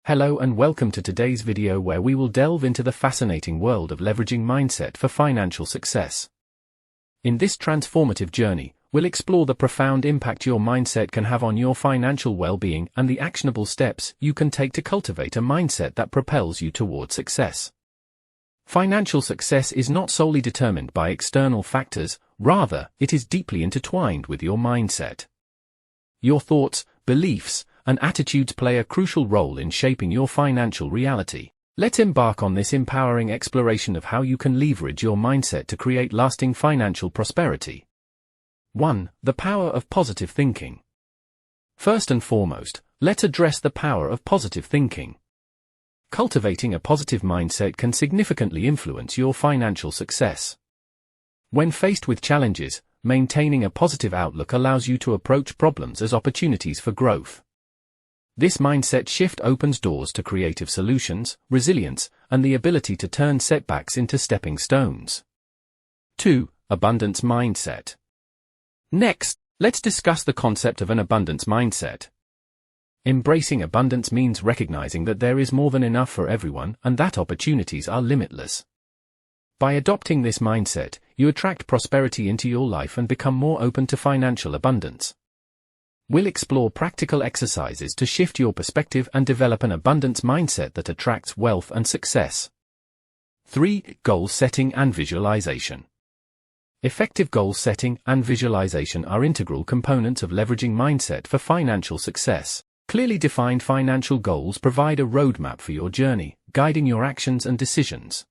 Hello and welcome to today's video where we will delve into the fascinating world of leveraging mindset for financial success. In this transformative journey, we'll explore the profound impact your mindset can have on your financial well-being and the actionable steps you can take to cultivate a mindset that propels you toward success. Financial success is not solely determined by external factors, rather, it is deeply intertwined with your mindset. Your thoughts, beliefs, and attitudes play a crucial role in shaping your financial reality. Let's embark on this empowering exploration of how you can leverage your mindset to create lasting financial prosperity. 1. The power of positive thinking. First and foremost, let's address the power of positive thinking. Cultivating a positive mindset can significantly influence your financial success. When faced with challenges, maintaining a positive outlook allows you to approach problems as opportunities for growth. This mindset shift opens doors to creative solutions, resilience, and the ability to turn setbacks into stepping stones. 2. Abundance mindset. Next, let's discuss the concept of an abundance mindset. Embracing abundance means recognizing that there is more than enough for everyone and that opportunities are limitless. By adopting this mindset, you attract prosperity into your life and become more open to financial abundance. We'll explore practical exercises to shift your perspective and develop an abundance mindset that attracts wealth and success. 3. Goal setting and visualization. Effective goal setting and visualization are integral components of leveraging mindset for financial success. Clearly defined financial goals provide a roadmap for your journey, guiding your actions and decisions.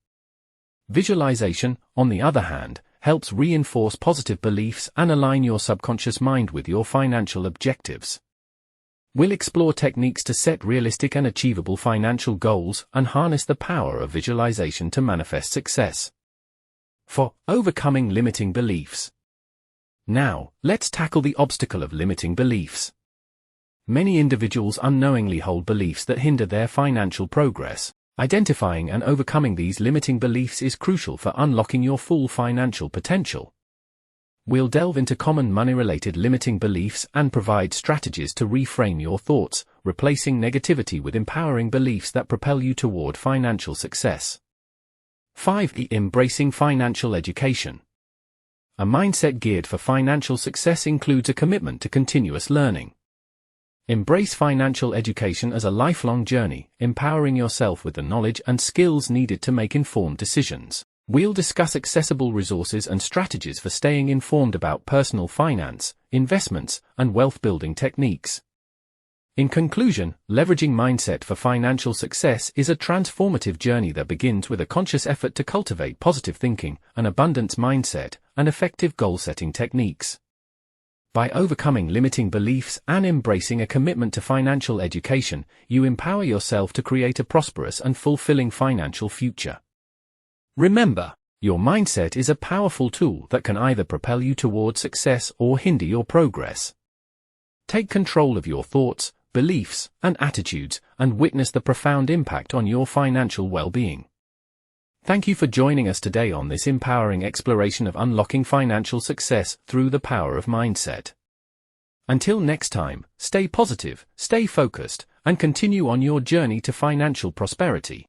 Visualization, on the other hand, helps reinforce positive beliefs and align your subconscious mind with your financial objectives. We'll explore techniques to set realistic and achievable financial goals and harness the power of visualization to manifest success. 4. Overcoming limiting beliefs. Now, let's tackle the obstacle of limiting beliefs. Many individuals unknowingly hold beliefs that hinder their financial progress. Identifying and overcoming these limiting beliefs is crucial for unlocking your full financial potential. We'll delve into common money-related limiting beliefs and provide strategies to reframe your thoughts, replacing negativity with empowering beliefs that propel you toward financial success. 5. Embracing financial education. A mindset geared for financial success includes a commitment to continuous learning. Embrace financial education as a lifelong journey, empowering yourself with the knowledge and skills needed to make informed decisions. We'll discuss accessible resources and strategies for staying informed about personal finance, investments, and wealth-building techniques. In conclusion, leveraging mindset for financial success is a transformative journey that begins with a conscious effort to cultivate positive thinking, an abundance mindset, and effective goal-setting techniques. By overcoming limiting beliefs and embracing a commitment to financial education, you empower yourself to create a prosperous and fulfilling financial future. Remember, your mindset is a powerful tool that can either propel you toward success or hinder your progress. Take control of your thoughts, beliefs, and attitudes, and witness the profound impact on your financial well-being. Thank you for joining us today on this empowering exploration of unlocking financial success through the power of mindset. Until next time, stay positive, stay focused, and continue on your journey to financial prosperity.